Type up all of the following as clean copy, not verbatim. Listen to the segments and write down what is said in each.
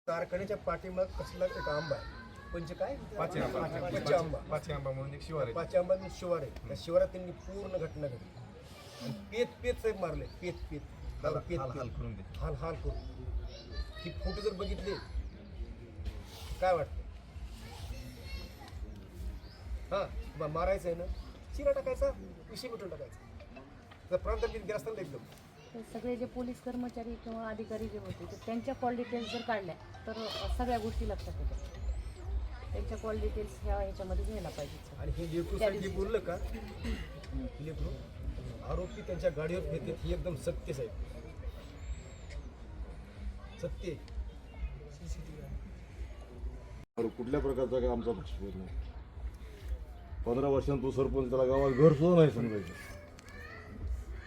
कारखान्याच्या पाठीमाग कसला एक आंबा आहे म्हणजे काय पाचे आंबा म्हणून एक शिवार आहे. पाचे आंबा म्हणून शिवार आहे. त्या शिवारात त्यांनी पूर्ण घटना घडली आणि पेत मारले पेत हाल करून ही फोटो जर बघितले काय वाटतं? हा मारायचं आहे ना, शिरा टाकायचा, विषय कुठून टाकायचा, तर प्रांतात गेला असताना एकदम सगळे जे पोलीस कर्मचारी किंवा अधिकारी जे होते ते त्यांच्या कॉल डिटेल्स जर काढल्या तर सगळ्या गोष्टी लक्षात येतात. त्यांच्या कॉल डिटेल्स ह्याच्यामध्ये घ्यायला पाहिजे. आणि हे लेकरूसाठी बोललं का, लेकरू आरोपी त्यांच्या गाडीवर घेते ही एकदम सत्यच आहे, सत्य. कुठल्या प्रकारचा काय आमचा पक्षपात नाही. 15 वर्षांत तो सरपंच, त्याला गावात घर सुद्धा नाही समजायचं.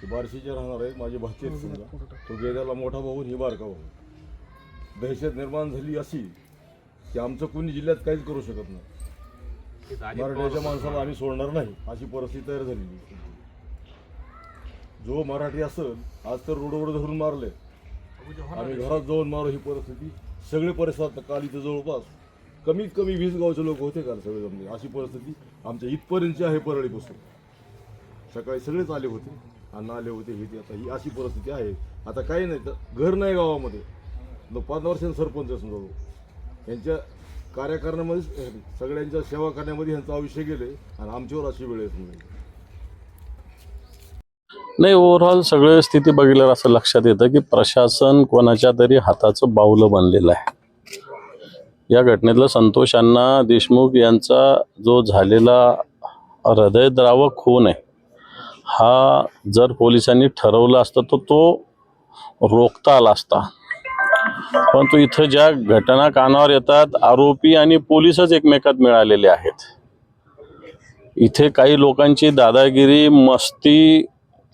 ते बार्शीचे राहणार आहेत, माझे भाचे आहेत समजा. तो गेल्याला मोठा भाऊ ही बारका भाऊ. दहशत निर्माण झाली अशी की आमचं कोणी जिल्ह्यात काहीच करू शकत नाही. मराठ्याच्या माणसाला आम्ही सोडणार नाही अशी परिस्थिती तयार झालेली. जो मराठी असेल आज तर रोडवर धरून मारले, आम्ही घरात जाऊन मारू ही परिस्थिती. सगळे परिसरात काल इथं जवळपास कमीत कमी 20 गावचे लोक होते काल सगळे जमले. अशी परिस्थिती आमच्या इथपर्यंतची आहे. परळीपासून सकाळी सगळेच आले होते आणि आले होते हे ते. आता ही अशी परिस्थिती आहे. आता काही नाही तर घर नाही गावामध्ये. 5 वर्षांनी सरपंच समजा यांच्या कार्यकारणामध्ये सगळ्यांच्या सेवा करण्यामध्ये यांचं आयुष्य गेले आणि आमच्यावर अशी वेळ आहे. नाही, ओव्हरऑल सगळी स्थिती बघितल्यावर असं लक्षात येतं की प्रशासन कोणाच्या तरी हाताचं बाहुलं बनलेलं आहे. या घटनेतलं संतोष अण्णा देशमुख यांचा जो झालेला हृदयद्रावक खून आहे, हा जर पोलिसांनी ठरवलं असतं तर तो रोखता आला असता. परंतु इथं ज्या घटना कानावर येतात, आरोपी आणि पोलीसच एकमेकात मिळालेले आहेत. इथे काही लोकांची दादागिरी मस्ती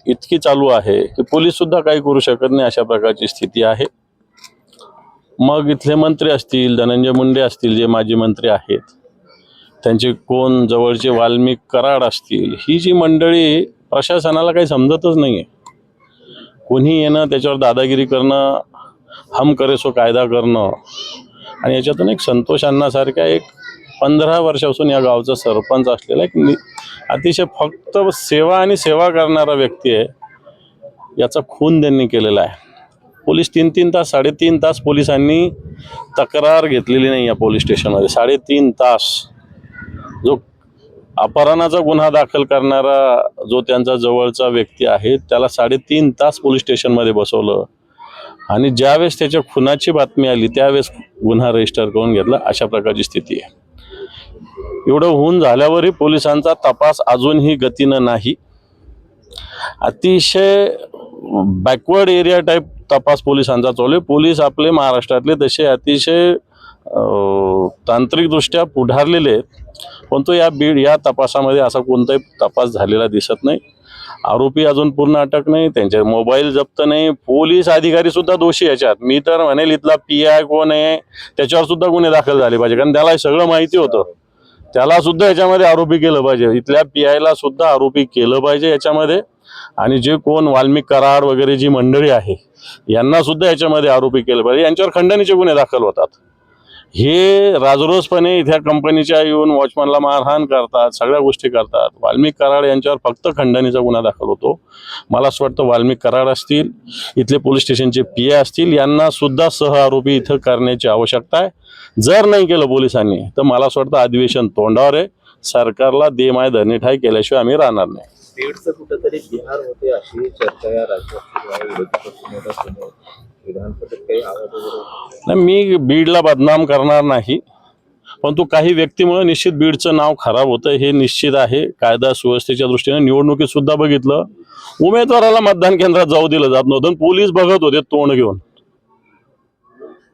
इतकी चालू आहे की पोलीस सुद्धा काही करू शकत नाही, अशा प्रकारची स्थिती आहे. मग इथले मंत्री असतील, धनंजय मुंडे असतील जे माजी मंत्री आहेत, त्यांचे कोण जवळचे वाल्मिक कराड असतील, ही जी मंडळी प्रशासनाला काही समजतच नाही आहे. कोणी येणं, त्याच्यावर दादागिरी करणं, हम करे सो कायदा करणं. आणि याच्यातून एक संतोष अण्णासारख्या एक 15 वर्षापासून या गावचा सरपंच असलेला एक अतिशय फक्त सेवा आणि सेवा करणारा व्यक्ती आहे, याचा खून त्यांनी केलेला आहे. पोलीस 3-3 तास 3.5 तास पोलिसांनी तक्रार घेतलेली नाही या पोलीस स्टेशनमध्ये. 3.5 तास जो अपहरणाचा गुन्हा दाखल करणारा जो त्यांचा जवळचा व्यक्ती आहे त्याला 3.5 तास पोलीस स्टेशनमध्ये बसवलं आणि ज्यावेळेस त्याच्या खुनाची बातमी आली त्यावेळेस गुन्हा रजिस्टर करून घेतला. अशा प्रकारची स्थिती आहे. एवढं होऊन झाल्यावरही पोलिसांचा तपास अजूनही गतीनं नाही. अतिशय बॅकवर्ड एरिया टाईप तपास पोलिसांचा चालू आहे. पोलीस आपले महाराष्ट्रातले तसे अतिशय तांत्रिकदृष्ट्या पुढारलेले आहेत, परंतु या तपासामध्ये असा कोणताही तपास झालेला दिसत नाही. आरोपी अजून पूर्ण अटक नाही, त्यांचे मोबाईल जप्त नाही. पोलीस अधिकारी सुद्धा दोषी याच्यात. मी तर म्हणेल इथला PI कोण आहे त्याच्यावर सुद्धा गुन्हे दाखल झाले पाहिजे, कारण त्याला सगळं माहिती होतं. त्याला सुद्धा याच्यामध्ये आरोपी केलं पाहिजे. इथल्या PI ला सुद्धा आरोपी केलं पाहिजे याच्यामध्ये. आणि जे कोण वाल्मिक कराड वगैरे जी मंडळी आहे यांना सुद्धा याच्यामध्ये आरोपी केलं पाहिजे. यांच्यावर खंडणीचे गुन्हे दाखल होतात. हे राजरोसपणे इथल्या कंपनीच्या येऊन वॉचमॅनला मारहाण करतात, सगळ्या गोष्टी करतात. वाल्मिक कराड यांच्यावर फक्त खंडणीचा गुन्हा दाखल होतो. मला असं वाटतं वाल्मिक कराड असतील, इथले पोलीस स्टेशनचे PI असतील, यांना सुद्धा सह आरोपी इथं करण्याची आवश्यकता आहे. जर नाही केलं पोलिसांनी तर मला असं वाटतं अधिवेशन तोंडावर आहे. सरकारला दे माय धरणी ठाई केल्याशिवाय आम्ही राहणार नाही. बीडचं कुठंतरी बिहार होते अशी चर्चा या राज्यात विधानसभेत काही आवाज वगैरे नाही, मी बीडला बदनाम करणार नाही, परंतु काही व्यक्तीमुळे निश्चित बीडचं नाव खराब होतं हे निश्चित आहे. कायदा सुव्यवस्थेच्या दृष्टीने निवडणुकीत सुद्धा बघितलं, उमेदवाराला मतदान केंद्रात जाऊ दिलं जात नव्हतं. पोलीस बघत होते तोंड घेऊन.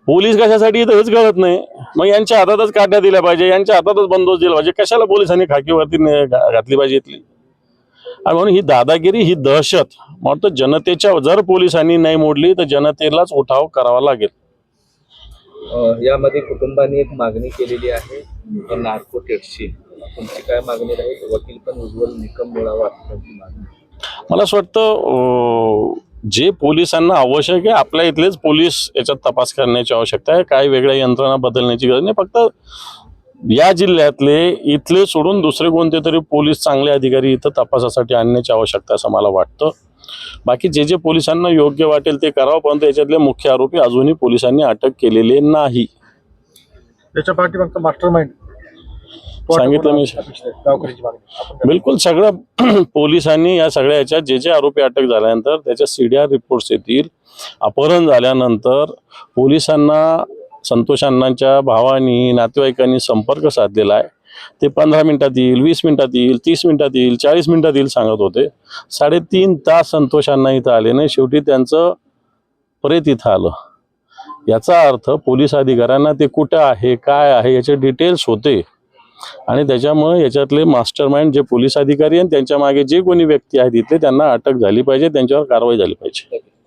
पोलीस कशासाठी इथं हेच कळत नाही. मग यांच्या हातातच काट्या दिल्या पाहिजे, यांच्या हातातच बंदोबस्त दिला पाहिजे. कशाला पोलिसांनी खाकीवरती घातली पाहिजे इथली? आणि म्हणून ही दादागिरी, ही दहशत म्हणतो जनतेच्या, जर पोलिसांनी नाही मोडली तर जनतेलाच उठाव करावा लागेल. यामध्ये कुटुंबांनी एक मागणी केलेली आहे नार्को टेटची. तुमची काय मागणी राहील? वकील पण उज्ज्वल निकम मिळावा अशी मागणी. मला असं वाटतं जे पोलिसांना आवश्यक आहे आपल्या इथलेच पोलीस याच्यात तपास करण्याची आवश्यकता आहे. काही वेगळ्या यंत्रणा बदलण्याची गरज नाही. फक्त या जिल्ह्यातले इथले सोडून दुसरे कोणते तरी पोलीस चांगले अधिकारी इथं तपासासाठी आणण्याची आवश्यकता असं मला वाटतं. बाकी जे जे पोलिसांना योग्य वाटेल ते करावं, परंतु याच्यातले मुख्य आरोपी अजूनही पोलिसांनी अटक केलेले नाही. त्याच्या पाठीमागचा मास्टर माइंड सांगितलं मी. गावकऱ्यांची मागणी बिलकुल सगळं पोलिसांनी या सगळ्या याच्यात जे जे आरोपी अटक झाल्यानंतर त्याच्या CDR रिपोर्ट्स येतील. अपहरण झाल्यानंतर पोलिसांना संतोष अण्णांच्या भावानी नातेवाईकांनी संपर्क साधलेला आहे. ते 15 मिनिटात येईल, 20 मिनिटात येईल, 30 मिनिटात येईल, 40 मिनिटात येईल सांगत होते. 3.5 तास संतोष अण्णा इथं आले नाही. शेवटी त्यांचं प्रेत इथं आलं. याचा अर्थ पोलीस अधिकाऱ्यांना ते कुठं आहे काय आहे याचे डिटेल्स होते आणि त्याच्यामुळे याच्यातले मास्टर माइंड जे पोलीस अधिकारी आणि त्यांच्या मागे जे कोणी व्यक्ती आहेत तिथे त्यांना अटक झाली पाहिजे, त्यांच्यावर कारवाई झाली पाहिजे.